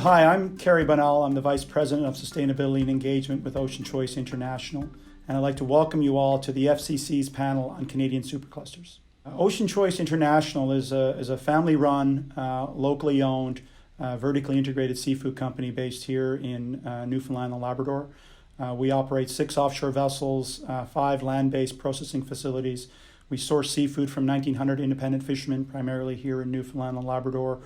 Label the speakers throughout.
Speaker 1: Hi, I'm Carey Bonnell. I'm the Vice President of Sustainability and Engagement with Ocean Choice International, and I'd like to welcome you all to the FCC's panel on Canadian superclusters. Ocean Choice International is a family-run, locally owned, vertically integrated seafood company based here in Newfoundland and Labrador. We operate 6 offshore vessels, 5 land-based processing facilities. We source seafood from 1,900 independent fishermen, primarily here in Newfoundland and Labrador.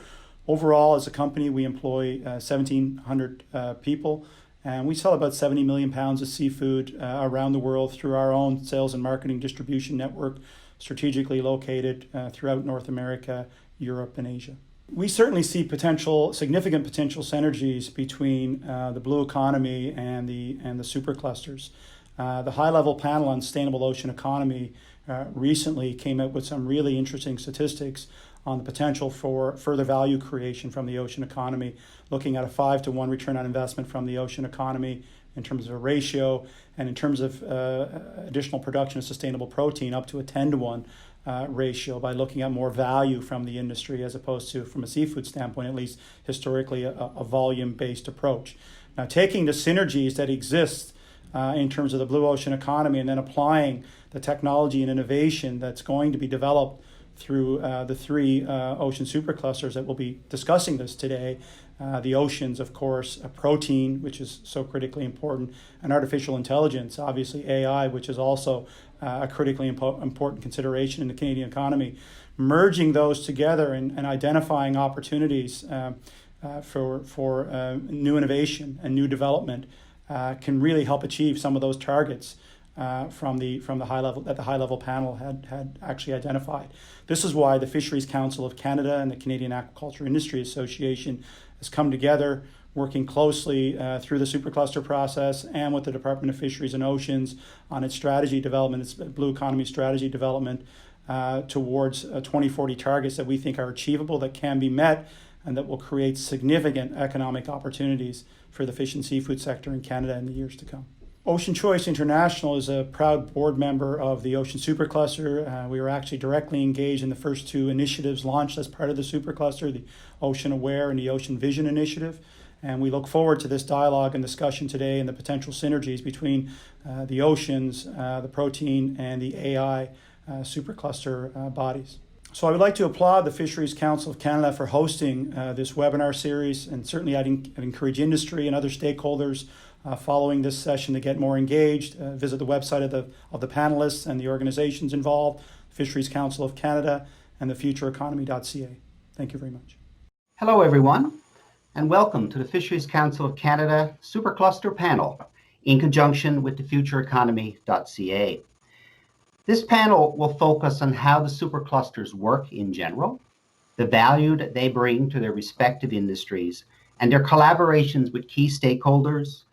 Speaker 1: Overall, as a company, we employ 1,700 people, and we sell about 70 million pounds of seafood around the world through our own sales and marketing distribution network, strategically located throughout North America, Europe, and Asia. We certainly see significant potential synergies between the blue economy and the superclusters. The high-level panel on sustainable ocean economy recently came out with some really interesting statistics on the potential for further value creation from the ocean economy, looking at a 5-to-1 return on investment from the ocean economy in terms of a ratio, and in terms of additional production of sustainable protein, up to a 10-to-1 ratio by looking at more value from the industry as opposed to, from a seafood standpoint, at least historically, a volume-based approach. Now, taking the synergies that exist in terms of the blue ocean economy and then applying the technology and innovation that's going to be developed through the 3 ocean superclusters that we'll be discussing this today. The oceans, of course, protein, which is so critically important, and artificial intelligence, obviously AI, which is also a critically important consideration in the Canadian economy. Merging those together and identifying opportunities for new innovation and new development can really help achieve some of those targets from the high level that the high level panel had actually identified. This is why the Fisheries Council of Canada and the Canadian Aquaculture Industry Association has come together, working closely through the supercluster process and with the Department of Fisheries and Oceans on its strategy development, its blue economy strategy development towards 2040 targets that we think are achievable, that can be met, and that will create significant economic opportunities for the fish and seafood sector in Canada in the years to come. Ocean Choice International is a proud board member of the Ocean Supercluster. We were actually directly engaged in the first 2 initiatives launched as part of the Supercluster, the Ocean Aware and the Ocean Vision Initiative. And we look forward to this dialogue and discussion today and the potential synergies between the oceans, the protein, and the AI supercluster bodies. So I would like to applaud the Fisheries Council of Canada for hosting this webinar series, and certainly I'd encourage industry and other stakeholders following this session to get more engaged. Visit the website of the panelists and the organizations involved, Fisheries Council of Canada and TheFutureEconomy.ca. Thank you very much.
Speaker 2: Hello, everyone, and welcome to the Fisheries Council of Canada Supercluster panel in conjunction with TheFutureEconomy.ca. This panel will focus on how the superclusters work in general, the value that they bring to their respective industries, and their collaborations with key stakeholders,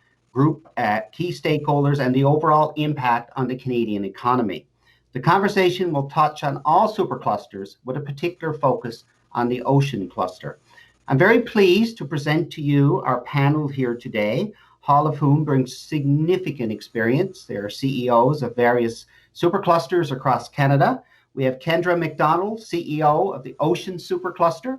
Speaker 2: and the overall impact on the Canadian economy. The conversation will touch on all superclusters with a particular focus on the ocean cluster. I'm very pleased to present to you our panel here today, all of whom bring significant experience. They are CEOs of various superclusters across Canada. We have Kendra MacDonald, CEO of the Ocean Supercluster.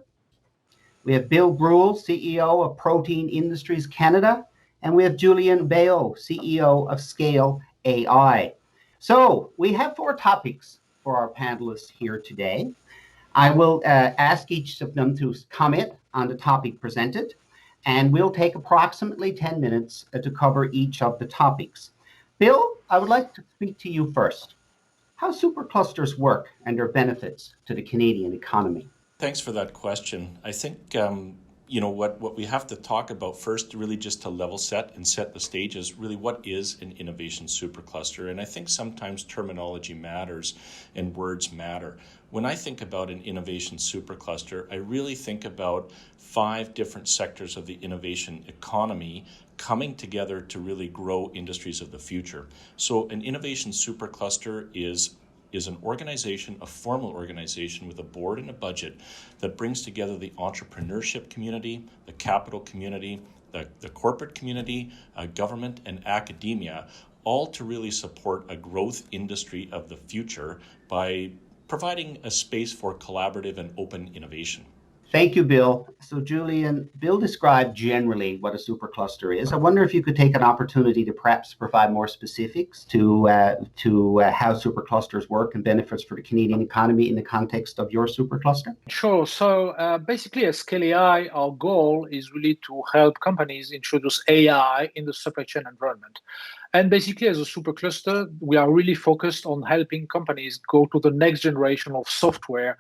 Speaker 2: We have Bill Greuel, CEO of Protein Industries Canada. And we have Julien, CEO of Scale AI. So we have 4 topics for our panelists here today. I will ask each of them to comment on the topic presented, and we'll take approximately 10 minutes to cover each of the topics. Bill, I would like to speak to you first. How superclusters work and their benefits to the Canadian economy?
Speaker 3: Thanks for that question. I think what we have to talk about first, really just to level set and set the stage, is really what is an innovation supercluster. And I think sometimes terminology matters and words matter. When I think about an innovation supercluster, I really think about 5 different sectors of the innovation economy coming together to really grow industries of the future. So an innovation supercluster is an organization, a formal organization with a board and a budget that brings together the entrepreneurship community, the capital community, the corporate community, government, and academia, all to really support a growth industry of the future by providing a space for collaborative and open innovation.
Speaker 2: Thank you, Bill. So, Julien, Bill described generally what a supercluster is. I wonder if you could take an opportunity to perhaps provide more specifics to how superclusters work and benefits for the Canadian economy in the context of your supercluster.
Speaker 4: Sure. So basically, at SCalia, our goal is really to help companies introduce AI in the supply chain environment. And basically, as a supercluster, we are really focused on helping companies go to the next generation of software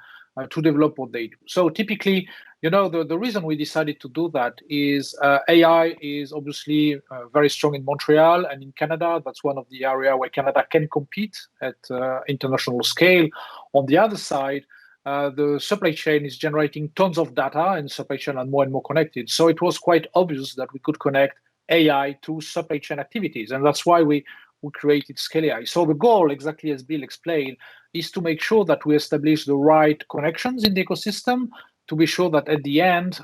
Speaker 4: to develop what they do. So typically, the reason we decided to do that is AI is obviously very strong in Montreal and in Canada. That's one of the areas where Canada can compete at international scale. On the other side, the supply chain is generating tons of data, and supply chain are more and more connected. So it was quite obvious that we could connect AI to supply chain activities, and that's why we created SCalia. So the goal, exactly as Bill explained, is to make sure that we establish the right connections in the ecosystem to be sure that at the end,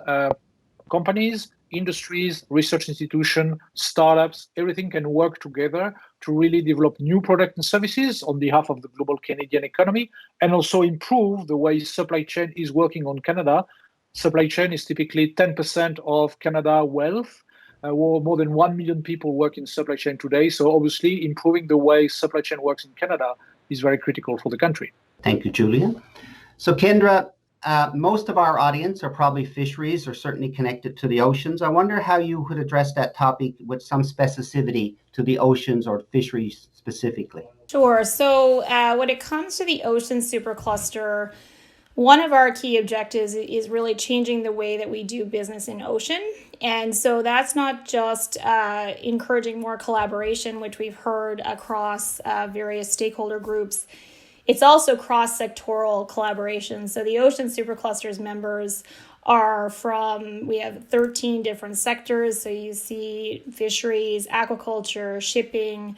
Speaker 4: companies, industries, research institutions, startups, everything can work together to really develop new products and services on behalf of the global Canadian economy, and also improve the way supply chain is working on Canada. Supply chain is typically 10% of Canada wealth. More than 1 million people work in supply chain today. So obviously improving the way supply chain works in Canada is very critical for the country.
Speaker 2: Thank you, Julien. So Kendra, most of our audience are probably fisheries or certainly connected to the oceans. I wonder how you would address that topic with some specificity to the oceans or fisheries specifically.
Speaker 5: Sure. So when it comes to the Ocean Supercluster, one of our key objectives is really changing the way that we do business in ocean. And so that's not just encouraging more collaboration, which we've heard across various stakeholder groups. It's also cross-sectoral collaboration. So the Ocean Supercluster's members we have 13 different sectors. So you see fisheries, aquaculture, shipping,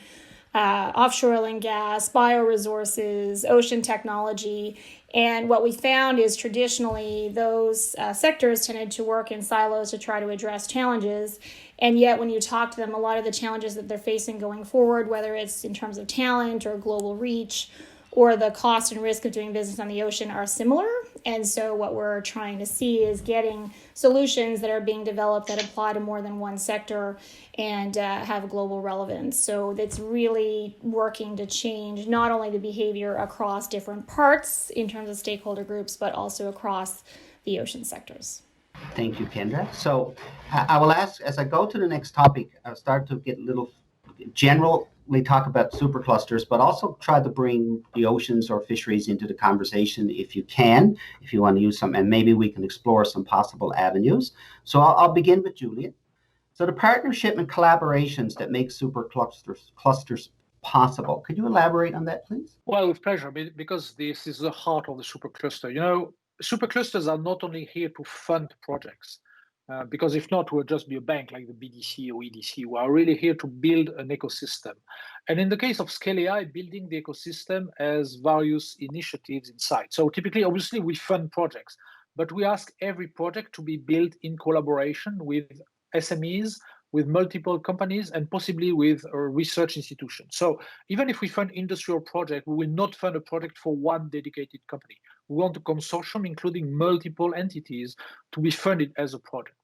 Speaker 5: offshore oil and gas, bioresources, ocean technology. And what we found is traditionally those sectors tended to work in silos to try to address challenges. And yet when you talk to them, a lot of the challenges that they're facing going forward, whether it's in terms of talent or global reach or the cost and risk of doing business on the ocean, are similar. And so what we're trying to see is getting solutions that are being developed that apply to more than one sector and have global relevance. So that's really working to change not only the behavior across different parts in terms of stakeholder groups, but also across the ocean sectors.
Speaker 2: Thank you, Kendra. So I will ask, as I go to the next topic, I'll start to get a little generally talk about superclusters, but also try to bring the oceans or fisheries into the conversation if you want to use some, and maybe we can explore some possible avenues. So I'll begin with Julien. So the partnership and collaborations that make superclusters possible, could you elaborate on that, please?
Speaker 4: Well, with pleasure, because this is the heart of the supercluster. Superclusters are not only here to fund projects, because if not, we'll just be a bank like the BDC or EDC. We are really here to build an ecosystem. And in the case of SCalia, building the ecosystem has various initiatives inside. So typically, obviously, we fund projects, but we ask every project to be built in collaboration with SMEs, with multiple companies, and possibly with a research institution. So even if we fund industrial project, we will not fund a project for one dedicated company. We want a consortium, including multiple entities, to be funded as a project.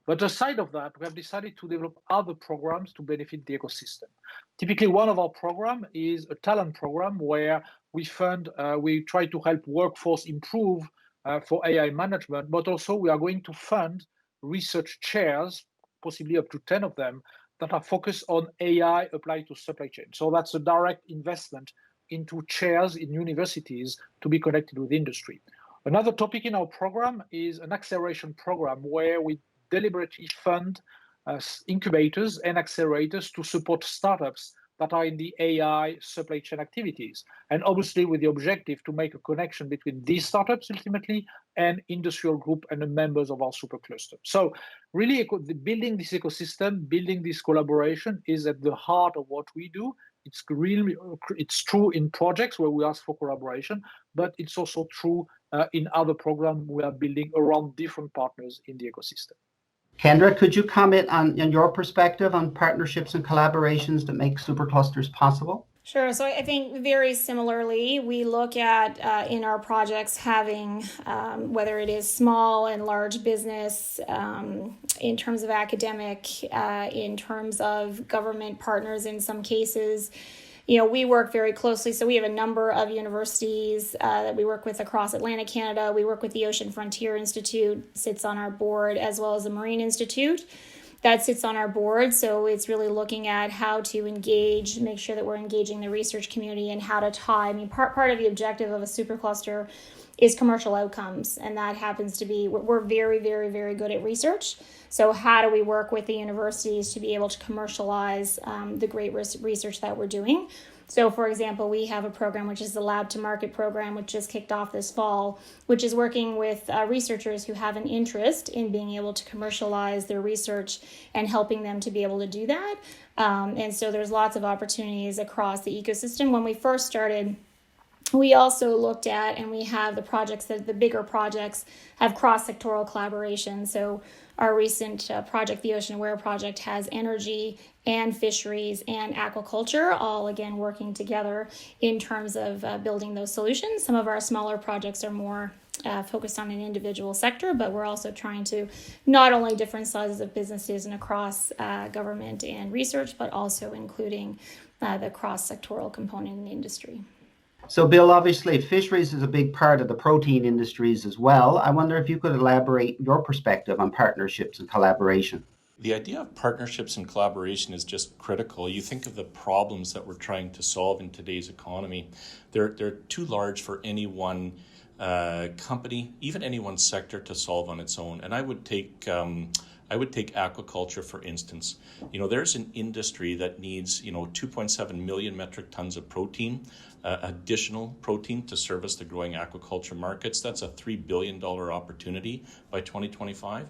Speaker 4: But aside of that, we have decided to develop other programs to benefit the ecosystem. Typically, one of our programs is a talent program where we try to help workforce improve for AI management, but also we are going to fund research chairs, possibly up to 10 of them, that are focused on AI applied to supply chain. So that's a direct investment into chairs in universities to be connected with industry. Another topic in our program is an acceleration program where we deliberately fund incubators and accelerators to support startups that are in the AI supply chain activities. And obviously with the objective to make a connection between these startups ultimately and industrial group and the members of our supercluster. So really building this ecosystem, building this collaboration is at the heart of what we do. It's true in projects where we ask for collaboration, but it's also true in other programs we are building around different partners in the ecosystem.
Speaker 2: Kendra, could you comment on your perspective on partnerships and collaborations that make superclusters possible?
Speaker 5: Sure. So I think very similarly, we look at in our projects having whether it is small and large business, in terms of academic, in terms of government partners in some cases. We work very closely. So we have a number of universities that we work with across Atlantic Canada. We work with the Ocean Frontier Institute, sits on our board, as well as the Marine Institute. That sits on our board. So it's really looking at how to engage, make sure that we're engaging the research community and how to tie. I mean, part of the objective of a supercluster is commercial outcomes. And that happens to be, we're very, very, very good at research. So how do we work with the universities to be able to commercialize the great research that we're doing? So, for example, we have a program, which is the Lab to Market program, which just kicked off this fall, which is working with researchers who have an interest in being able to commercialize their research and helping them to be able to do that. And so there's lots of opportunities across the ecosystem. When we first started, we also looked at, and we have the projects that the bigger projects have cross-sectoral collaboration. So our recent project, the Ocean Aware project, has energy and fisheries and aquaculture, all again working together in terms of building those solutions. Some of our smaller projects are more focused on an individual sector, but we're also trying to not only different sizes of businesses and across government and research, but also including the cross-sectoral component in the industry.
Speaker 2: So, Bill, obviously fisheries is a big part of the protein industries as well. I wonder if you could elaborate your perspective on partnerships and collaboration.
Speaker 3: The idea of partnerships and collaboration is just critical. You think of the problems that we're trying to solve in today's economy. They're too large for any one company, even any one sector, to solve on its own. And I would take aquaculture, for instance. There's an industry that needs 2.7 million metric tons of protein, additional protein to service the growing aquaculture markets. That's a $3 billion opportunity by 2025.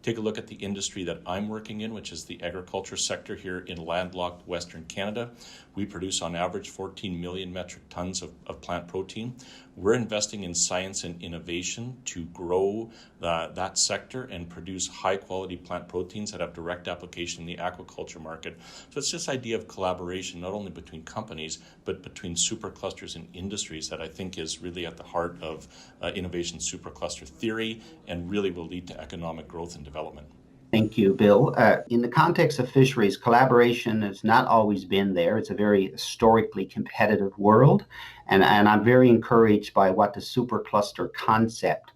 Speaker 3: Take a look at the industry that I'm working in, which is the agriculture sector here in landlocked Western Canada. We produce on average 14 million metric tons of plant protein. We're investing in science and innovation to grow that sector and produce high quality plant proteins that have direct application in the aquaculture market. So it's this idea of collaboration, not only between companies, but between superclusters and industries, that I think is really at the heart of innovation supercluster theory and really will lead to economic growth and development.
Speaker 2: Thank you, Bill. In the context of fisheries, collaboration has not always been there. It's a very historically competitive world, and I'm very encouraged by what the supercluster concept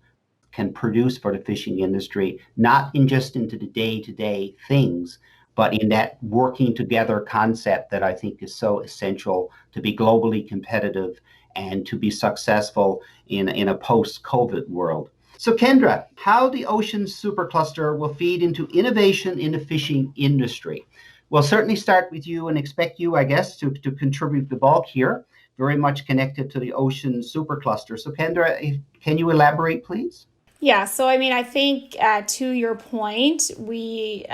Speaker 2: can produce for the fishing industry, not just into the day-to-day things, but in that working together concept that I think is so essential to be globally competitive and to be successful in a post-COVID world. So Kendra, how the Ocean Supercluster will feed into innovation in the fishing industry? We'll certainly start with you and expect you, I guess, to contribute the bulk here, very much connected to the Ocean Supercluster. So Kendra, can you elaborate, please?
Speaker 5: Yeah, so I mean, I think to your point, we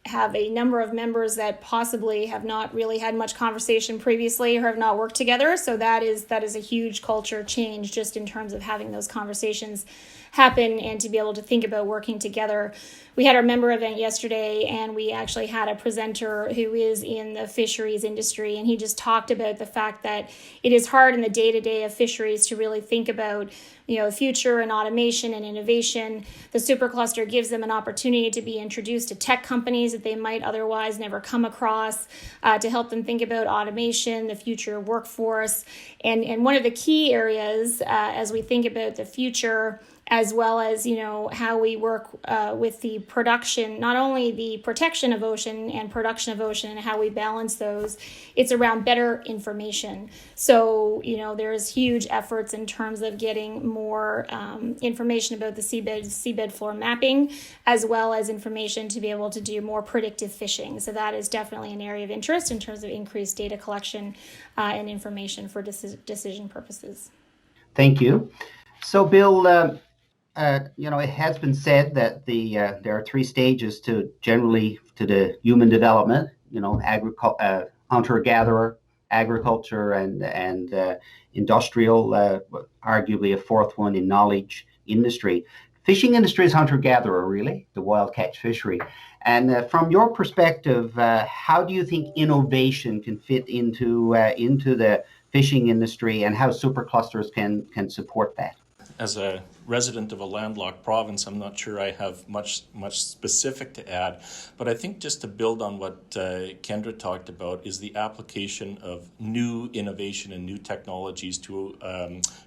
Speaker 5: have a number of members that possibly have not really had much conversation previously or have not worked together. So that is a huge culture change just in terms of having those conversations happen and to be able to think about working together. We had our member event yesterday, and we actually had a presenter who is in the fisheries industry, and he just talked about the fact that it is hard in the day-to-day of fisheries to really think about the future and automation and innovation. The supercluster gives them an opportunity to be introduced to tech companies that they might otherwise never come across, to help them think about automation, the future workforce. And one of the key areas as we think about the future, as well as how we work with the production, not only the protection of ocean and production of ocean and how we balance those, it's around better information. So there's huge efforts in terms of getting more information about the seabed floor mapping, as well as information to be able to do more predictive fishing. So that is definitely an area of interest in terms of increased data collection and information for decision purposes.
Speaker 2: Thank you. So Bill, it has been said that there are three stages to the human development. Hunter-gatherer, agriculture, and industrial. Arguably a fourth one in knowledge industry. Fishing industry is hunter-gatherer, really, the wild catch fishery. And from your perspective, how do you think innovation can fit into the fishing industry, and how superclusters can support that?
Speaker 3: As a resident of a landlocked province, I'm not sure I have much specific to add, but I think just to build on what Kendra talked about is the application of new innovation and new technologies to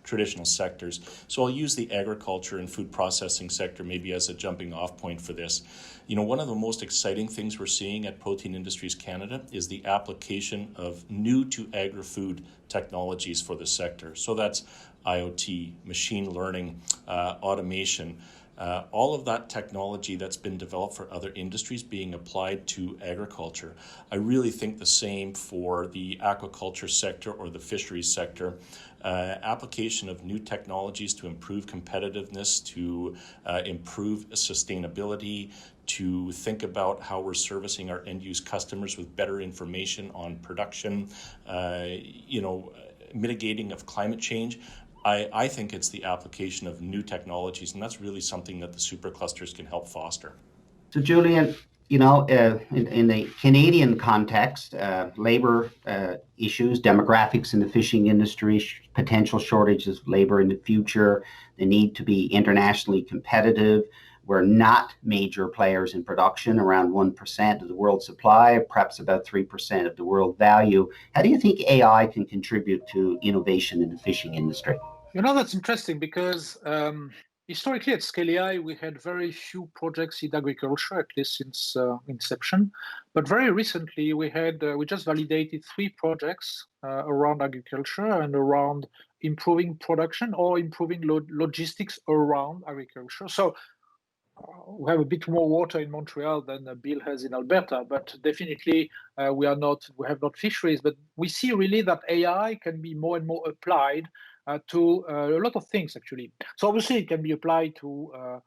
Speaker 3: traditional sectors. So I'll use the agriculture and food processing sector maybe as a jumping off point for this. You know, one of the most exciting things we're seeing at Protein Industries Canada is the application of new to agri-food technologies for the sector. So that's IoT, machine learning, automation, all of that technology that's been developed for other industries being applied to agriculture. I really think the same for the aquaculture sector or the fisheries sector. Application of new technologies to improve competitiveness, to improve sustainability, to think about how we're servicing our end-use customers with better information on production, mitigating of climate change. I think it's the application of new technologies, and that's really something that the superclusters can help foster.
Speaker 2: So, Julien, in the Canadian context, labor issues, demographics in the fishing industry, potential shortages of labor in the future, the need to be internationally competitive. We're not major players in production, around 1% of the world supply, perhaps about 3% of the world value. How do you think AI can contribute to innovation in the fishing industry?
Speaker 4: That's interesting because historically at SCalia, we had very few projects in agriculture, at least since inception. But very recently, we just validated 3 projects around agriculture and around improving production or improving logistics around agriculture. So we have a bit more water in Montreal than Bill has in Alberta, but definitely we have not fisheries. But we see really that AI can be more and more applied to a lot of things, actually. So obviously it can be applied to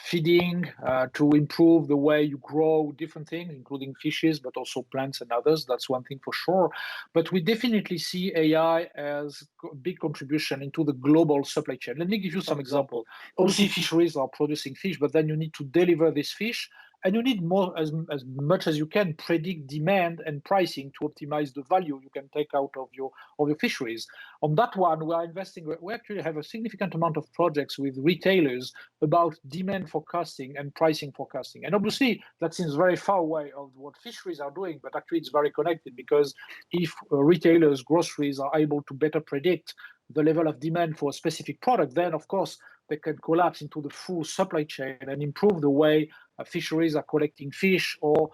Speaker 4: feeding, to improve the way you grow different things, including fishes, but also plants and others. That's one thing for sure. But we definitely see AI as a big contribution into the global supply chain. Let me give you some example. Obviously, fisheries are producing fish, but then you need to deliver this fish, and you need more, as much as you can, predict demand and pricing to optimize the value you can take out of your fisheries. On that one, we are investing. We actually have a significant amount of projects with retailers about demand forecasting and pricing forecasting. And obviously, that seems very far away of what fisheries are doing, but actually it's very connected, because if retailers, groceries are able to better predict the level of demand for a specific product, then of course they can collapse into the full supply chain and improve the way fisheries are collecting fish or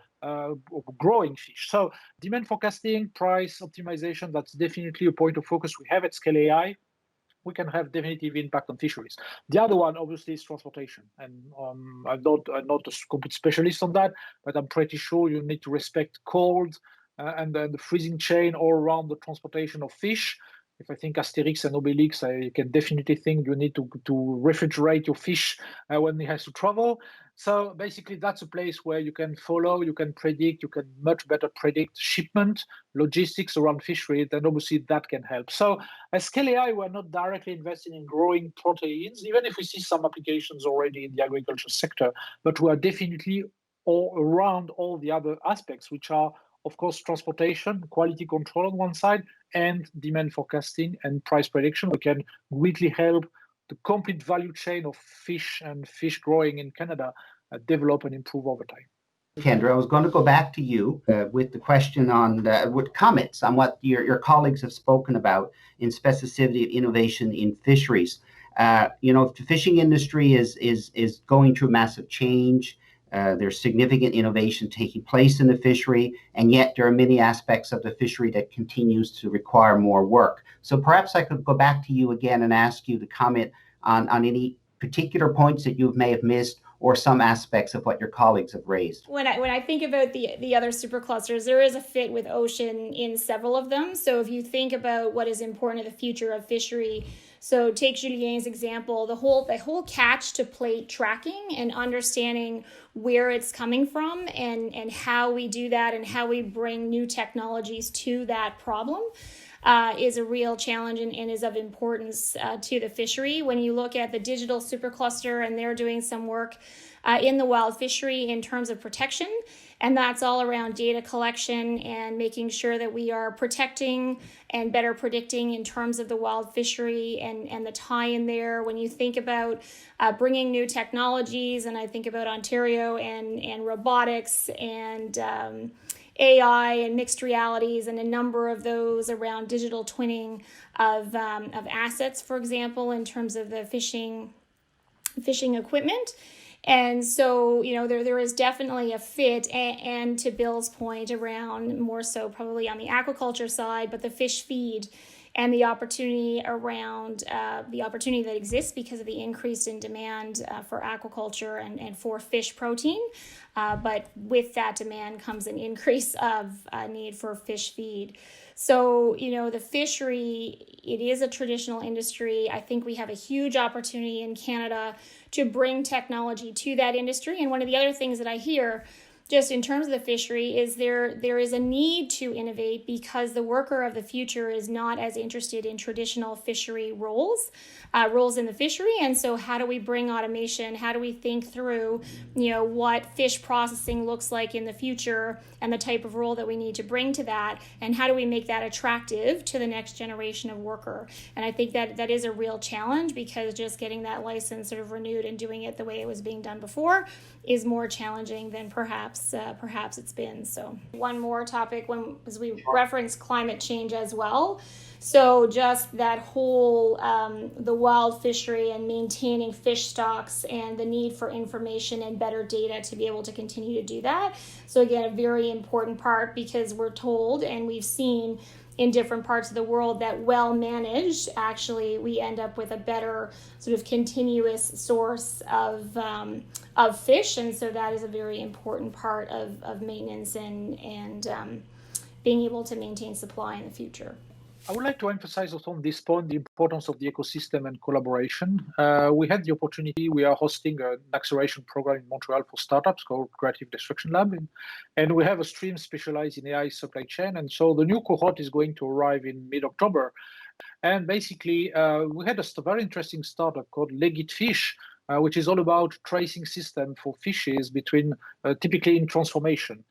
Speaker 4: growing fish. So demand forecasting, price optimization, that's definitely a point of focus we have at SCalia. We can have definitive impact on fisheries. The other one, obviously, is transportation. And I'm not a complete specialist on that, but I'm pretty sure you need to respect cold and then the freezing chain all around the transportation of fish. If I think Asterix and Obelix, I can definitely think you need to refrigerate your fish when it has to travel. So basically, that's a place where you can follow, you can predict, you can much better predict shipment, logistics around fishery, and obviously that can help. So as SCalia, we're not directly investing in growing proteins, even if we see some applications already in the agriculture sector, but we are definitely all around all the other aspects, which are, of course, transportation, quality control on one side, and demand forecasting and price prediction. We can greatly help the complete value chain of fish and fish growing in Canada develop and improve over time.
Speaker 2: Kendra, I was going to go back to you with the question on with comments on what your colleagues have spoken about in specificity of innovation in fisheries. The fishing industry is going through massive change. There's significant innovation taking place in the fishery, and yet there are many aspects of the fishery that continues to require more work. So perhaps I could go back to you again and ask you to comment on any particular points that you may have missed, or some aspects of what your colleagues have raised.
Speaker 5: When I think about the other superclusters, there is a fit with ocean in several of them. So if you think about what is important to the future of fishery, So take Julien's example, the whole catch to plate tracking and understanding where it's coming from and how we do that and how we bring new technologies to that problem. Is a real challenge and is of importance to the fishery. When you look at the digital supercluster, and they're doing some work in the wild fishery in terms of protection, and that's all around data collection and making sure that we are protecting and better predicting in terms of the wild fishery and the tie-in there. When you think about bringing new technologies, and I think about Ontario and robotics and AI and mixed realities, and a number of those around digital twinning of assets, for example, in terms of the fishing equipment. And so, there is definitely a fit, and to Bill's point around more so probably on the aquaculture side, but the fish feed and the opportunity around the opportunity that exists because of the increase in demand for aquaculture and for fish protein. But with that demand comes an increase of need for fish feed. So, the fishery, it is a traditional industry. I think we have a huge opportunity in Canada to bring technology to that industry. And one of the other things that I hear just in terms of the fishery is there is a need to innovate because the worker of the future is not as interested in traditional fishery roles in the fishery. And so how do we bring automation? How do we think through, what fish processing looks like in the future and the type of role that we need to bring to that? And how do we make that attractive to the next generation of worker? And I think that is a real challenge, because just getting that license sort of renewed and doing it the way it was being done before is more challenging than perhaps it's been. So one more topic, as we reference climate change as well. So just that whole the wild fishery and maintaining fish stocks and the need for information and better data to be able to continue to do that. So again, a very important part, because we're told and we've seen in different parts of the world that well managed, actually we end up with a better sort of continuous source of fish. And so that is a very important part of maintenance and being able to maintain supply in the future.
Speaker 4: I would like to emphasize also on this point the importance of the ecosystem and collaboration. We had the opportunity, we are hosting an acceleration program in Montreal for startups called Creative Destruction Lab. And we have a stream specialized in AI supply chain. And so the new cohort is going to arrive in mid-October. And basically, we had a very interesting startup called Legit Fish, which is all about tracing system for fishes between typically in the transformation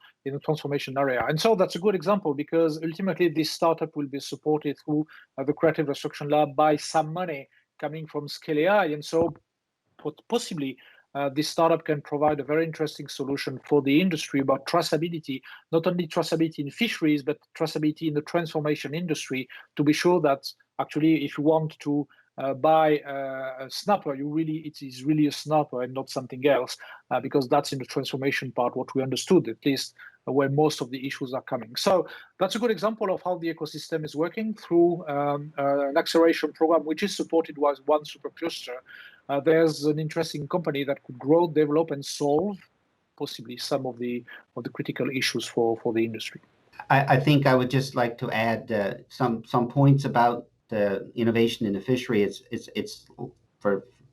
Speaker 4: area. And so that's a good example, because ultimately this startup will be supported through the Creative Destruction Lab by some money coming from SCalia. And so possibly this startup can provide a very interesting solution for the industry about traceability, not only traceability in fisheries, but traceability in the transformation industry, to be sure that actually if you want to buy a snapper, it is really a snapper and not something else, because that's in the transformation part, what we understood, at least where most of the issues are coming. So that's a good example of how the ecosystem is working through an acceleration program, which is supported by one supercluster. There's an interesting company that could grow, develop, and solve possibly some of the critical issues for the industry.
Speaker 2: I think I would just like to add some points about the innovation in the fishery. It's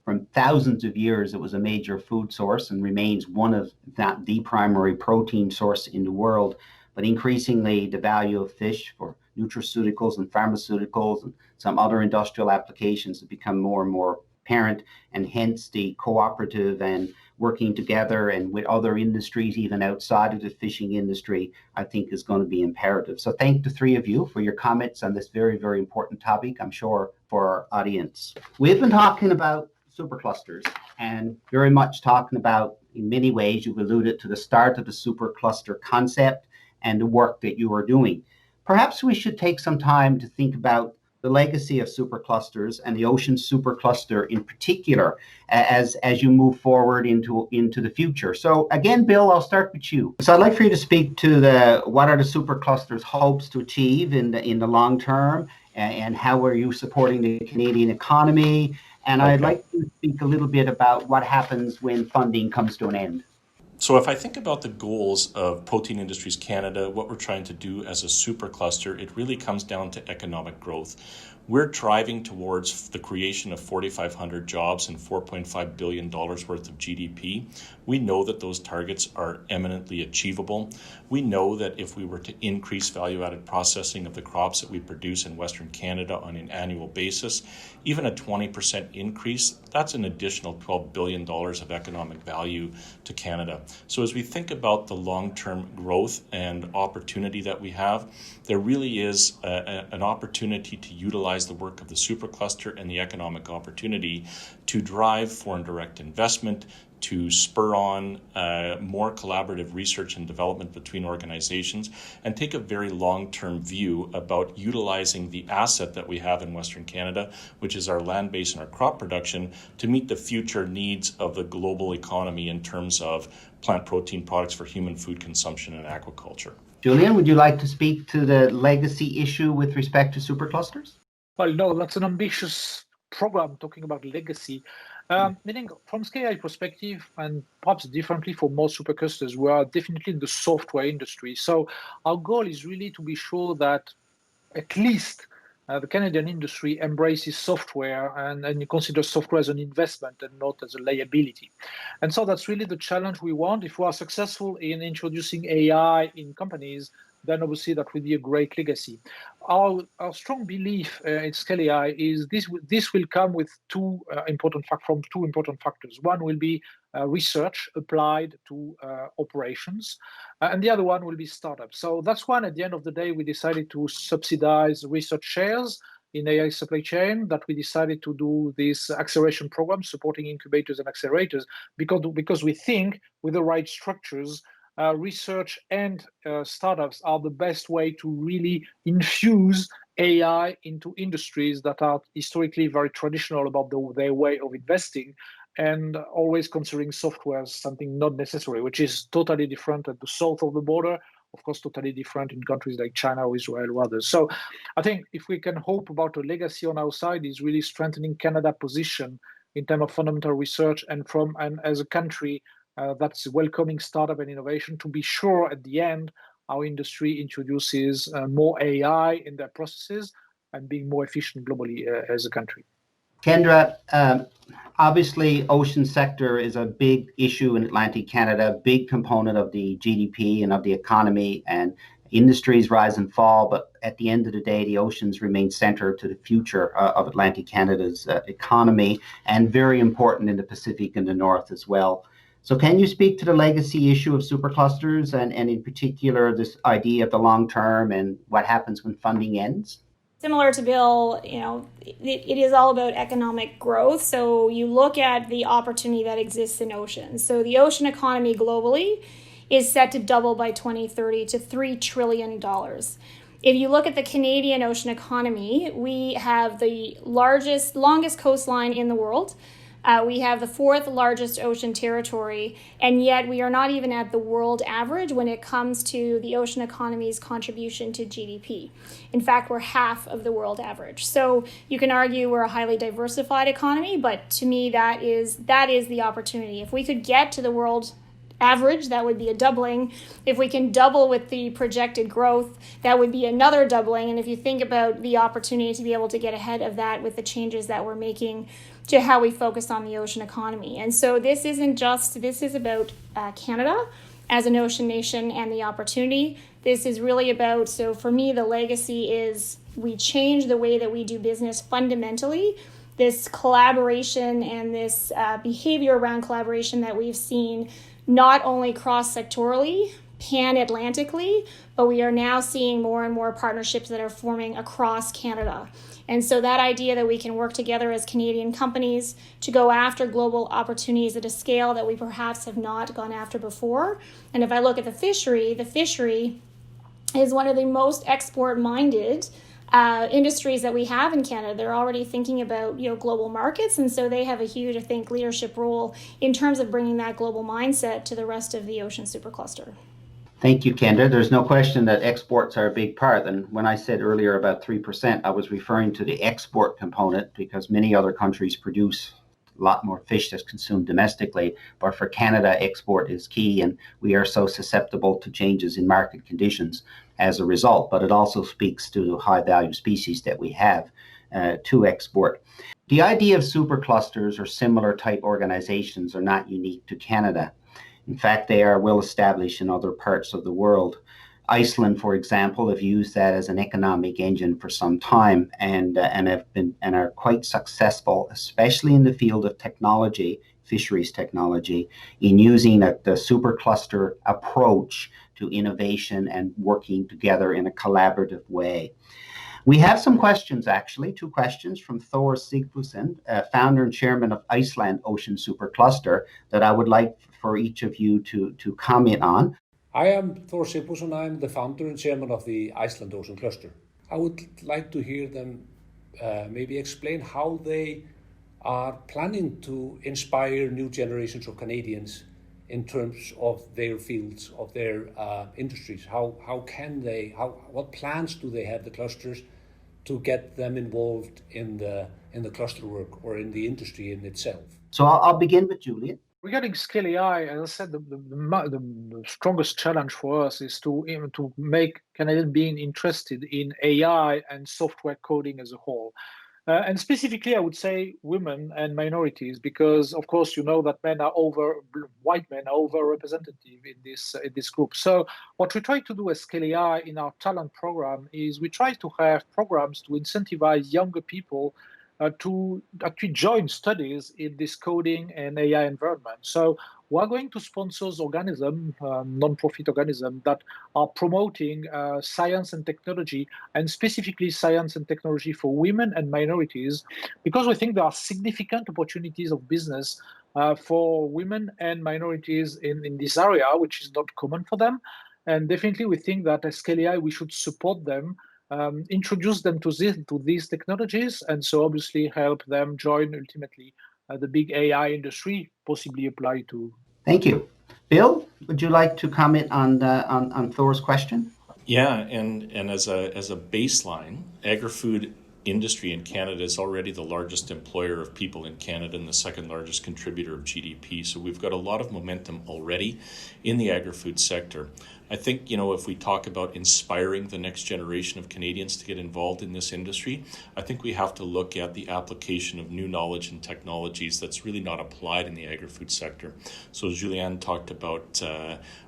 Speaker 2: from thousands of years, it was a major food source and remains one of, if not the primary protein source in the world. But increasingly, the value of fish for nutraceuticals and pharmaceuticals and some other industrial applications have become more and more apparent, and hence the cooperative and working together and with other industries, even outside of the fishing industry, I think is going to be imperative. So thank the three of you for your comments on this very, very important topic, I'm sure, for our audience. We've been talking about superclusters and very much talking about, in many ways, you've alluded to the start of the supercluster concept and the work that you are doing. Perhaps we should take some time to think about the legacy of superclusters and the Ocean Supercluster in particular as you move forward into the future. So again, Bill, I'll start with you. So I'd like for you to speak to what are the superclusters' hopes to achieve in the long term, and how are you supporting the Canadian economy? And okay. I'd like to speak a little bit about what happens when funding comes to an end.
Speaker 3: So if I think about the goals of Protein Industries Canada, what we're trying to do as a supercluster, it really comes down to economic growth. We're driving towards the creation of 4,500 jobs and $4.5 billion worth of GDP. We know that those targets are eminently achievable. We know that if we were to increase value-added processing of the crops that we produce in Western Canada on an annual basis, even a 20% increase, that's an additional $12 billion of economic value to Canada. So as we think about the long-term growth and opportunity that we have, there really is an opportunity to utilize the work of the Supercluster and the economic opportunity to drive foreign direct investment, to spur on more collaborative research and development between organizations, and take a very long-term view about utilizing the asset that we have in Western Canada, which is our land base and our crop production, to meet the future needs of the global economy in terms of plant protein products for human food consumption and aquaculture.
Speaker 2: Julien, would you like to speak to the legacy issue with respect to superclusters?
Speaker 4: Well, no, that's an ambitious program talking about legacy. Meaning, from SCalia perspective, and perhaps differently for most superclusters, we are definitely in the software industry. So our goal is really to be sure that at least the Canadian industry embraces software and you consider software as an investment and not as a liability. And so that's really the challenge we want. If we are successful in introducing AI in companies, then obviously that will be a great legacy. Our strong belief in SCalia is this will come with two important factors. One will be research applied to operations, and the other one will be startups. So that's one. At the end of the day, we decided to subsidize research shares in AI supply chain, that we decided to do this acceleration program supporting incubators and accelerators because we think with the right structures, research and startups are the best way to really infuse AI into industries that are historically very traditional about their way of investing and always considering software as something not necessary, which is totally different at the south of the border, of course, totally different in countries like China or Israel or others. So I think if we can hope about a legacy on our side is really strengthening Canada's position in terms of fundamental research and as a country that's welcoming startup and innovation, to be sure at the end our industry introduces more AI in their processes and being more efficient globally as a country.
Speaker 2: Kendra, obviously ocean sector is a big issue in Atlantic Canada, big component of the GDP and of the economy, and industries rise and fall, but at the end of the day, the oceans remain center to the future of Atlantic Canada's economy, and very important in the Pacific and the North as well. So can you speak to the legacy issue of superclusters and in particular this idea of the long term and what happens when funding ends?
Speaker 5: Similar to Bill, it is all about economic growth. So you look at the opportunity that exists in oceans. So the ocean economy globally is set to double by 2030 to $3 trillion. If you look at the Canadian ocean economy, we have the longest coastline in the world. We have the fourth largest ocean territory, and yet we are not even at the world average when it comes to the ocean economy's contribution to GDP. In fact, we're half of the world average. So you can argue we're a highly diversified economy, but to me, that is the opportunity. If we could get to the world average, that would be a doubling. If we can double with the projected growth, that would be another doubling. And if you think about the opportunity to be able to get ahead of that with the changes that we're making to how we focus on the ocean economy. And so this is about Canada as an ocean nation and the opportunity. This is really about, so for me, the legacy is we change the way that we do business fundamentally. This collaboration and this behavior around collaboration that we've seen not only cross-sectorally, pan-Atlantically, but we are now seeing more and more partnerships that are forming across Canada. And so that idea that we can work together as Canadian companies to go after global opportunities at a scale that we perhaps have not gone after before. And if I look at the fishery is one of the most export-minded industries that we have in Canada. They're already thinking about global markets, and so they have a huge, I think, leadership role in terms of bringing that global mindset to the rest of the Ocean Supercluster.
Speaker 2: Thank you, Kendra. There's no question that exports are a big part. And when I said earlier about 3%, I was referring to the export component because many other countries produce a lot more fish that's consumed domestically. But for Canada, export is key, and we are so susceptible to changes in market conditions as a result. But it also speaks to the high value species that we have. to export. The idea of superclusters or similar type organizations are not unique to Canada. In fact, they are well established in other parts of the world. Iceland, for example, have used that as an economic engine for some time and are quite successful, especially in the field of technology, fisheries technology, in using the supercluster approach to innovation and working together in a collaborative way. We have some questions, actually, 2 questions from Thor Sigfusson, founder and chairman of Iceland Ocean Supercluster, that I would like for each of you to comment on.
Speaker 6: I am Thor Sigfusson. I am the founder and chairman of the Iceland Ocean Cluster. I would like to hear them maybe explain how they are planning to inspire new generations of Canadians in terms of their fields, of their industries. What plans do they have, the clusters, to get them involved in the cluster work or in the industry in itself?
Speaker 2: So I'll begin with Julien.
Speaker 4: Regarding SCalia, as I said, the strongest challenge for us is to make Canadians being interested in AI and software coding as a whole. And specifically, I would say women and minorities, because of course, you know that white men are overrepresented in this group. So what we try to do as SCalia in our talent program is we try to have programs to incentivize younger people to actually join studies in this coding and AI environment. So we're going to sponsor organisms, non-profit organisms that are promoting science and technology, and specifically science and technology for women and minorities, because we think there are significant opportunities of business for women and minorities in this area, which is not common for them. And definitely we think that as SCalia, we should support them, introduce them to these technologies, and so obviously help them join ultimately the big AI industry, possibly apply to.
Speaker 2: Thank you. Bill, would you like to comment on Thor's question?
Speaker 3: Yeah, and as a baseline, agri-food industry in Canada is already the largest employer of people in Canada and the second largest contributor of GDP. So we've got a lot of momentum already in the agri-food sector. I think, if we talk about inspiring the next generation of Canadians to get involved in this industry, I think we have to look at the application of new knowledge and technologies that's really not applied in the agri-food sector. So Julien talked about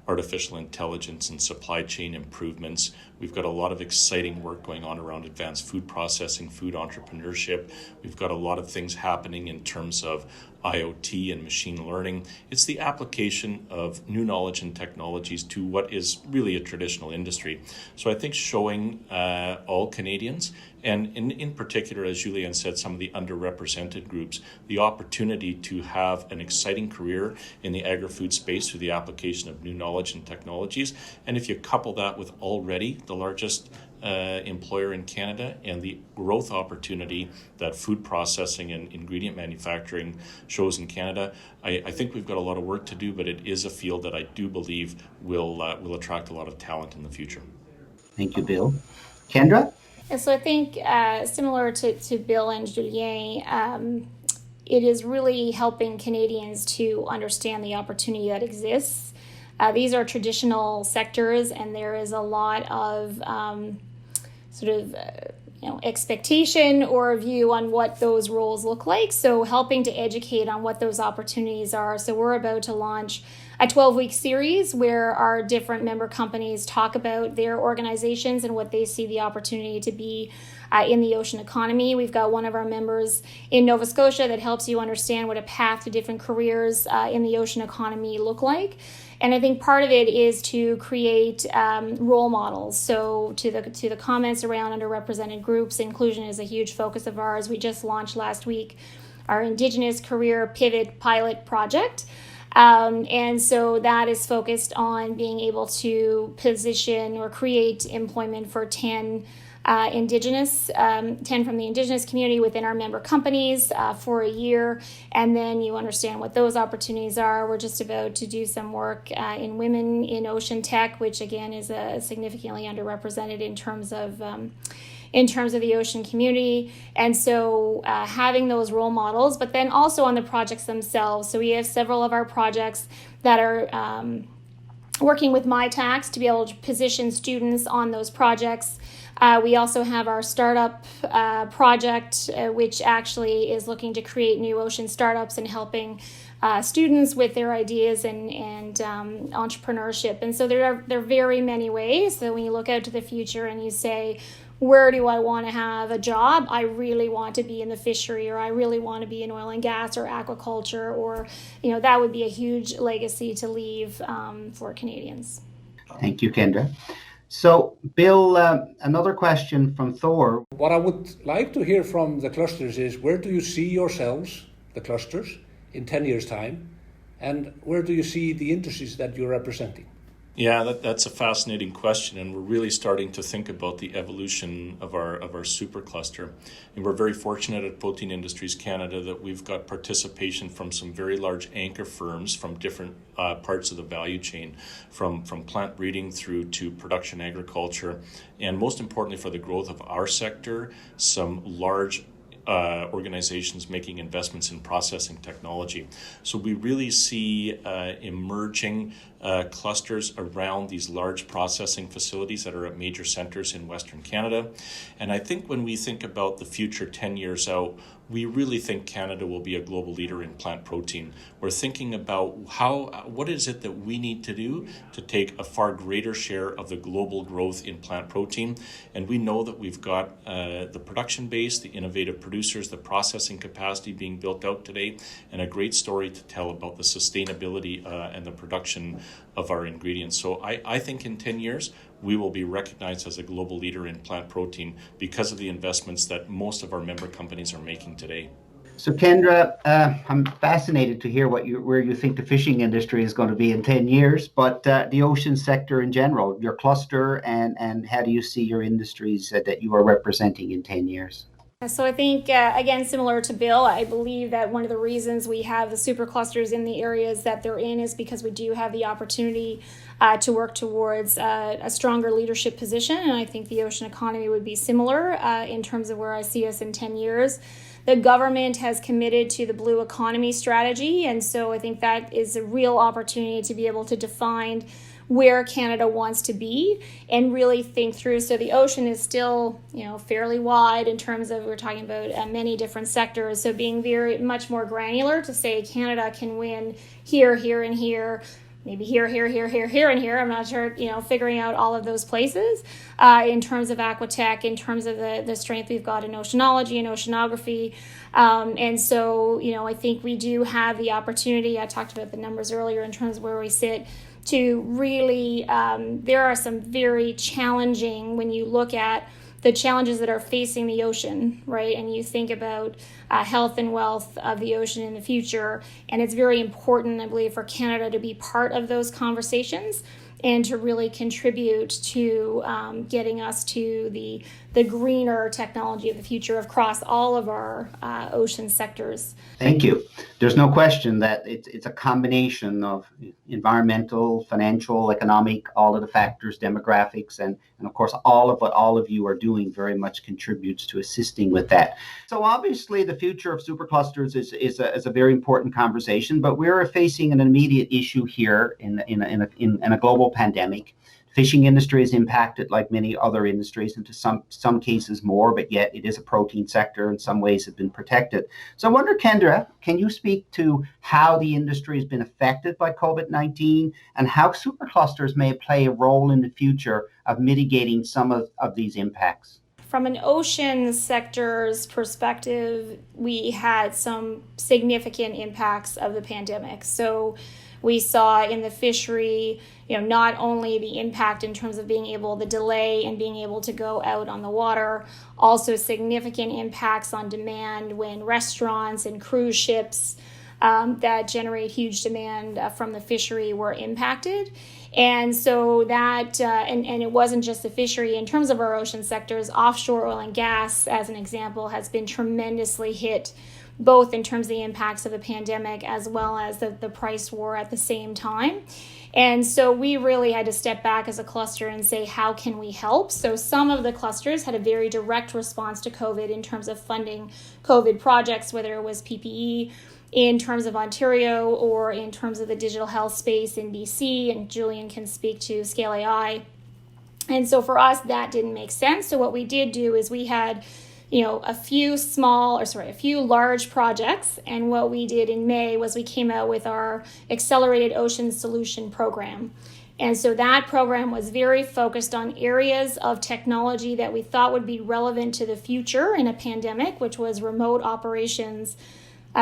Speaker 3: artificial intelligence and supply chain improvements. We've got a lot of exciting work going on around advanced food processing, food entrepreneurship. We've got a lot of things happening in terms of IoT and machine learning. It's the application of new knowledge and technologies to what is really a traditional industry. So I think showing all Canadians, and in particular, as Julien said, some of the underrepresented groups, the opportunity to have an exciting career in the agri-food space through the application of new knowledge and technologies. And if you couple that with already the largest employer in Canada and the growth opportunity that food processing and ingredient manufacturing shows in Canada, I think we've got a lot of work to do, but it is a field that I do believe will attract a lot of talent in the future.
Speaker 2: Thank you, Bill. Kendra?
Speaker 5: And so I think similar to Bill and Julien, it is really helping Canadians to understand the opportunity that exists. These are traditional sectors, and there is a lot of expectation or a view on what those roles look like. So helping to educate on what those opportunities are. So we're about to launch a 12-week series where our different member companies talk about their organizations and what they see the opportunity to be in the ocean economy. We've got one of our members in Nova Scotia that helps you understand what a path to different careers in the ocean economy look like. And I think part of it is to create role models. So to the comments around underrepresented groups, inclusion is a huge focus of ours. We just launched last week our Indigenous Career Pivot Pilot Project. And so that is focused on being able to position or create employment for 10 from the Indigenous community within our member companies for a year. And then you understand what those opportunities are. We're just about to do some work in women in ocean tech, which again is significantly underrepresented in terms of the ocean community. And so having those role models, but then also on the projects themselves. So we have several of our projects that are working with MyTax to be able to position students on those projects. We also have our startup project, which actually is looking to create new ocean startups and helping students with their ideas and entrepreneurship. And so there are very many ways. So when you look out to the future and you say, where do I want to have a job? I really want to be in the fishery, or I really want to be in oil and gas or aquaculture, or, that would be a huge legacy to leave for Canadians.
Speaker 2: Thank you, Kendra. So, Bill, another question from Thor.
Speaker 6: What I would like to hear from the clusters is, where do you see yourselves, the clusters, in 10 years' time? And where do you see the industries that you're representing?
Speaker 3: Yeah, that's a fascinating question, and we're really starting to think about the evolution of our supercluster. And we're very fortunate at Protein Industries Canada that we've got participation from some very large anchor firms from different parts of the value chain, from plant breeding through to production agriculture, and most importantly for the growth of our sector, some large organizations making investments in processing technology. So we really see emerging clusters around these large processing facilities that are at major centers in Western Canada. And I think when we think about the future 10 years out, we really think Canada will be a global leader in plant protein. We're thinking about what is it that we need to do to take a far greater share of the global growth in plant protein. And we know that we've got the production base, the innovative producers, the processing capacity being built out today, and a great story to tell about the sustainability and the production of our ingredients. So I think in 10 years, we will be recognized as a global leader in plant protein because of the investments that most of our member companies are making today.
Speaker 2: So, Kendra, I'm fascinated to hear where you think the fishing industry is going to be in 10 years, but the ocean sector in general, your cluster, and how do you see your industries that you are representing in 10 years?
Speaker 5: So I think, again, similar to Bill, I believe that one of the reasons we have the superclusters in the areas that they're in is because we do have the opportunity to work towards a stronger leadership position. And I think the ocean economy would be similar in terms of where I see us in 10 years. The government has committed to the blue economy strategy. And so I think that is a real opportunity to be able to define where Canada wants to be and really think through. So the ocean is still, fairly wide in terms of, we're talking about many different sectors. So being very much more granular to say Canada can win here, here, and here, maybe here, here, here, here, here, and here. I'm not sure, figuring out all of those places in terms of aquatech, in terms of the strength we've got in oceanology and oceanography. And so, I think we do have the opportunity. I talked about the numbers earlier in terms of where we sit to really, there are some very challenging, when you look at the challenges that are facing the ocean, right? And you think about health and wealth of the ocean in the future. And it's very important, I believe, for Canada to be part of those conversations and to really contribute to getting us to the greener technology of the future across all of our ocean sectors.
Speaker 2: Thank you. There's no question that it's a combination of environmental, financial, economic, all of the factors, demographics, and of course, all of what all of you are doing very much contributes to assisting with that. So obviously, the future of superclusters is a very important conversation, but we're facing an immediate issue here in a global pandemic. Fishing industry is impacted like many other industries, and to some cases more, but yet it is a protein sector in some ways have been protected. So I wonder, Kendra, can you speak to how the industry has been affected by COVID-19 and how superclusters may play a role in the future of mitigating some of these impacts?
Speaker 5: From an ocean sector's perspective, we had some significant impacts of the pandemic. So we saw in the fishery, not only the impact in terms of being able to delay and being able to go out on the water, also significant impacts on demand when restaurants and cruise ships that generate huge demand from the fishery were impacted. And so that, and it wasn't just the fishery. In terms of our ocean sectors, offshore oil and gas, as an example, has been tremendously hit, both in terms of the impacts of the pandemic as well as the price war at the same time. And so we really had to step back as a cluster and say, how can we help? So some of the clusters had a very direct response to COVID in terms of funding COVID projects, whether it was PPE in terms of Ontario or in terms of the digital health space in BC, and Julien can speak to SCalia. And so for us, that didn't make sense. So what we did do is we had a few large projects. And what we did in May was we came out with our Accelerated Ocean Solution Program. And so that program was very focused on areas of technology that we thought would be relevant to the future in a pandemic, which was remote operations,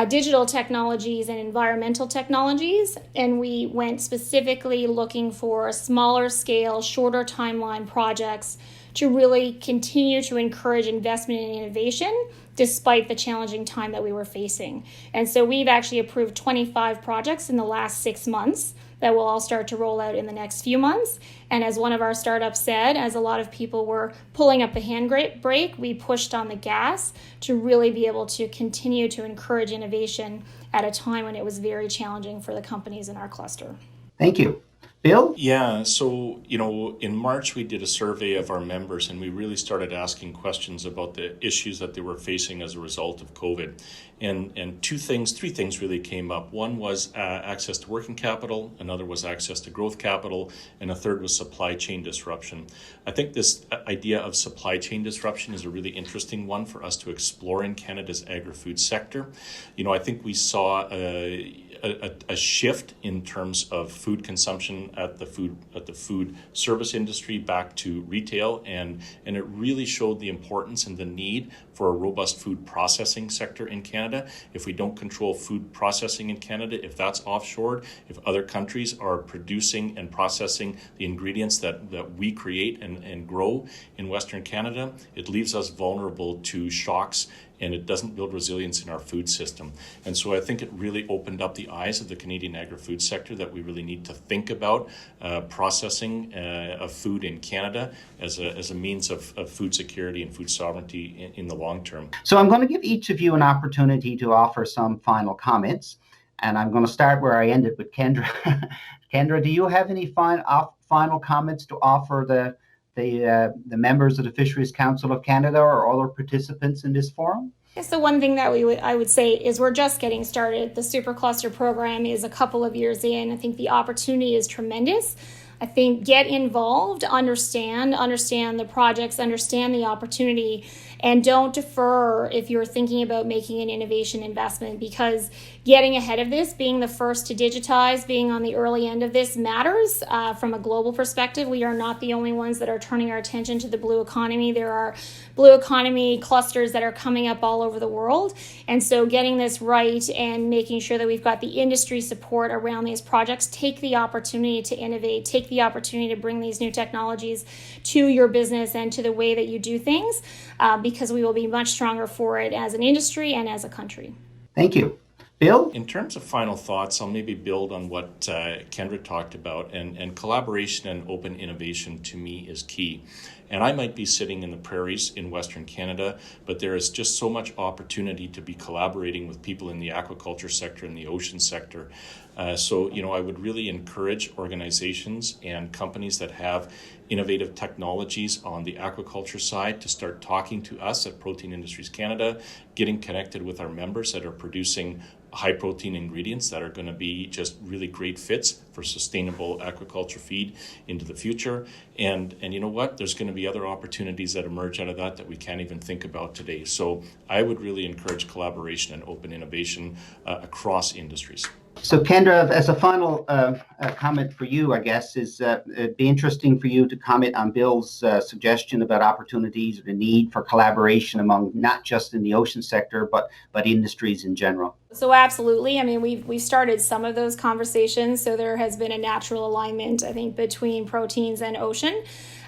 Speaker 5: digital technologies, and environmental technologies. And we went specifically looking for smaller scale, shorter timeline projects to really continue to encourage investment in innovation despite the challenging time that we were facing. And so we've actually approved 25 projects in the last 6 months that will all start to roll out in the next few months. And as one of our startups said, as a lot of people were pulling up the handbrake, we pushed on the gas to really be able to continue to encourage innovation at a time when it was very challenging for the companies in our cluster.
Speaker 2: Thank you. Bill?
Speaker 3: Yeah, so, in March we did a survey of our members and we really started asking questions about the issues that they were facing as a result of COVID. And three things really came up. One was access to working capital, another was access to growth capital, and a third was supply chain disruption. I think this idea of supply chain disruption is a really interesting one for us to explore in Canada's agri-food sector. I think we saw a shift in terms of food consumption at the food service industry back to retail, and it really showed the importance and the need for a robust food processing sector in Canada. If we don't control food processing in Canada, if that's offshored, if other countries are producing and processing the ingredients that we create and grow in Western Canada, it leaves us vulnerable to shocks and it doesn't build resilience in our food system. And so I think it really opened up the eyes of the Canadian agri-food sector that we really need to think about processing of food in Canada as a means of food security and food sovereignty in the long term.
Speaker 2: So I'm going to give each of you an opportunity to offer some final comments. And I'm going to start where I ended with Kendra. Kendra, do you have any final comments to offer the members of the Fisheries Council of Canada or other participants in this forum?
Speaker 5: Yes, the one thing that I would say is we're just getting started. The Supercluster program is a couple of years in. I think the opportunity is tremendous. I think get involved, understand the projects, understand the opportunity, and don't defer if you're thinking about making an innovation investment, because getting ahead of this, being the first to digitize, being on the early end of this matters from a global perspective. We are not the only ones that are turning our attention to the blue economy. There are blue economy clusters that are coming up all over the world. And so getting this right and making sure that we've got the industry support around these projects, take the opportunity to innovate, take the opportunity to bring these new technologies to your business and to the way that you do things, because we will be much stronger for it as an industry and as a country.
Speaker 2: Thank you. Bill?
Speaker 3: In terms of final thoughts, I'll maybe build on what Kendra talked about, and collaboration and open innovation to me is key. And I might be sitting in the prairies in Western Canada, but there is just so much opportunity to be collaborating with people in the aquaculture sector and the ocean sector. So I would really encourage organizations and companies that have innovative technologies on the aquaculture side to start talking to us at Protein Industries Canada, getting connected with our members that are producing high protein ingredients that are going to be just really great fits for sustainable aquaculture feed into the future. And you know what? There's going to be other opportunities that emerge out of that we can't even think about today. So I would really encourage collaboration and open innovation across industries.
Speaker 2: So Kendra, as a final comment for you, I guess, is it'd be interesting for you to comment on Bill's suggestion about opportunities or the need for collaboration among not just in the ocean sector, but industries in general.
Speaker 5: So absolutely. I mean, we've started some of those conversations. So there has been a natural alignment, I think, between proteins and ocean.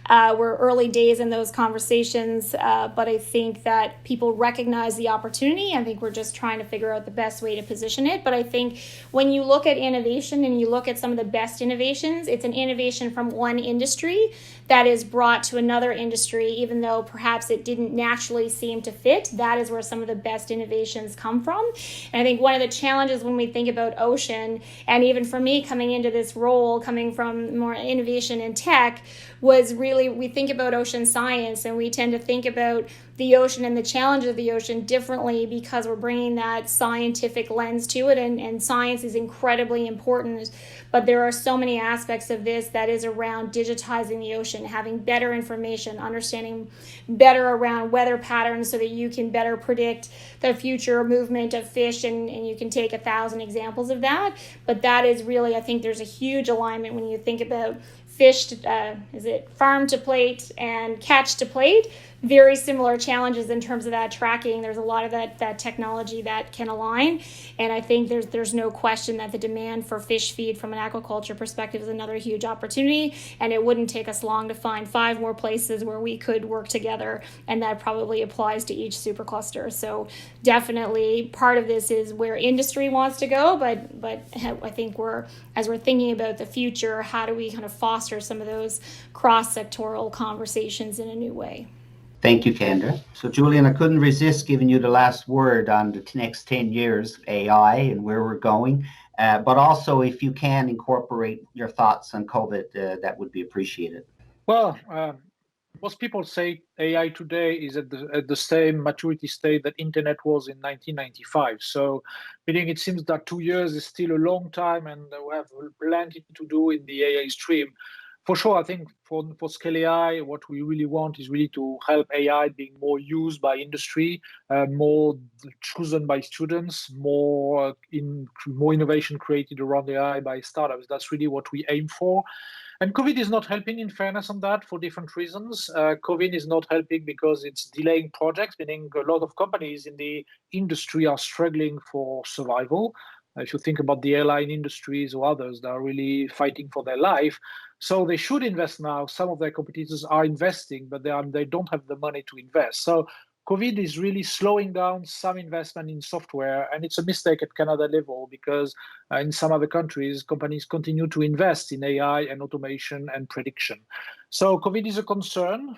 Speaker 5: We're early days in those conversations, but I think that people recognize the opportunity. I think we're just trying to figure out the best way to position it. But I think when you look at innovation and you look at some of the best innovations, it's an innovation from one industry that is brought to another industry, even though perhaps it didn't naturally seem to fit. That is where some of the best innovations come from. And I think one of the challenges when we think about ocean, and even for me coming into this role, coming from more innovation in tech, was really we think about ocean science, and we tend to think about the ocean and the challenges of the ocean differently because we're bringing that scientific lens to it, and science is incredibly important. But there are so many aspects of this that is around digitizing the ocean, having better information, understanding better around weather patterns so that you can better predict the future movement of fish, and you can take 1,000 examples of that. But that is really, I think there's a huge alignment when you think about fish, is it farm to plate and catch to plate? Very similar challenges in terms of that tracking. There's a lot of that technology that can align, and I think there's no question that the demand for fish feed from an aquaculture perspective is another huge opportunity, and it wouldn't take us long to find 5 more places where we could work together, and that probably applies to each supercluster. So definitely part of this is where industry wants to go, but I think as we're thinking about the future, how do we kind of foster some of those cross-sectoral conversations in a new way?
Speaker 2: Thank you, Kendra. So, Julien, I couldn't resist giving you the last word on the next 10 years, AI, and where we're going. But also, if you can incorporate your thoughts on COVID, that would be appreciated.
Speaker 4: Well, most people say AI today is at the same maturity state that internet was in 1995. So, meaning it seems that 2 years is still a long time, and we have plenty to do in the AI stream. For sure, I think for SCalia, what we really want is really to help AI being more used by industry, more chosen by students, more innovation created around AI by startups. That's really what we aim for. And COVID is not helping, in fairness, on that for different reasons. COVID is not helping because it's delaying projects, meaning a lot of companies in the industry are struggling for survival. If you think about the airline industries or others, that are really fighting for their life. So they should invest now. Some of their competitors are investing, but they don't have the money to invest. So COVID is really slowing down some investment in software, and it's a mistake at Canada level because in some other countries, companies continue to invest in AI and automation and prediction. So COVID is a concern.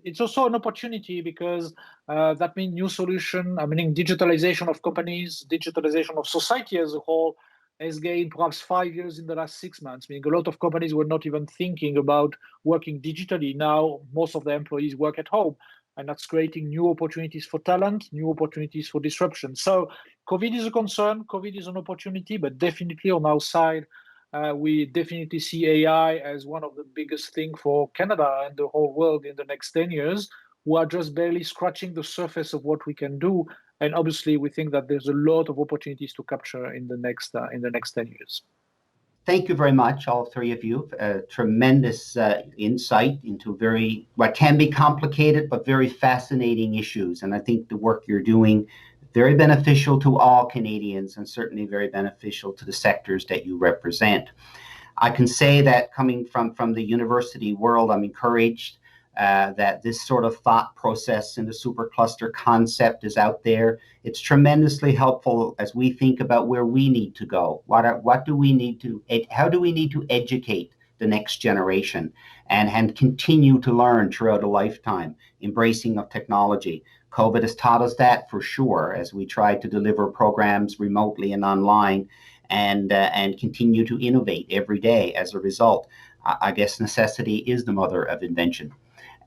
Speaker 4: It's also an opportunity because that means new solution, meaning digitalization of companies, digitalization of society as a whole, has gained perhaps 5 years in the last 6 months, meaning a lot of companies were not even thinking about working digitally. Now, most of their employees work at home, and that's creating new opportunities for talent, new opportunities for disruption. So COVID is a concern, COVID is an opportunity, but definitely on our side, we definitely see AI as one of the biggest things for Canada and the whole world in the next 10 years. We are just barely scratching the surface of what we can do. And obviously, we think that there's a lot of opportunities to capture in the next 10 years.
Speaker 2: Thank you very much, all 3 of you. Tremendous insight into what can be complicated but very fascinating issues. And I think the work you're doing very beneficial to all Canadians, and certainly very beneficial to the sectors that you represent. I can say that coming from the university world, I'm encouraged that this sort of thought process in the supercluster concept is out there. It's tremendously helpful as we think about where we need to go. How do we need to educate the next generation and continue to learn throughout a lifetime, embracing of technology. COVID has taught us that for sure, as we try to deliver programs remotely and online and continue to innovate every day as a result. I guess necessity is the mother of invention.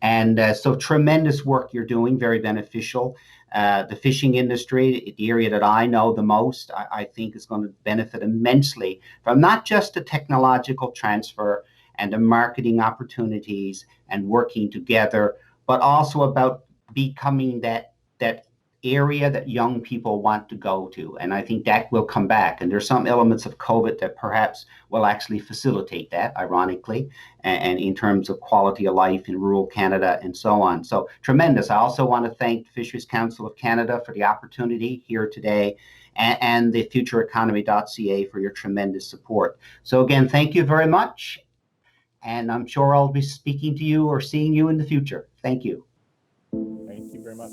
Speaker 2: And so tremendous work you're doing, very beneficial. The fishing industry, the area that I know the most, I think is going to benefit immensely from not just the technological transfer and the marketing opportunities and working together, but also about becoming that area that young people want to go to. And I think that will come back. And there's some elements of COVID that perhaps will actually facilitate that, ironically, and in terms of quality of life in rural Canada and so on. So tremendous. I also want to thank the Fisheries Council of Canada for the opportunity here today, and the TheFutureEconomy.ca for your tremendous support. So again, thank you very much. And I'm sure I'll be speaking to you or seeing you in the future. Thank you.
Speaker 3: Thank you very much.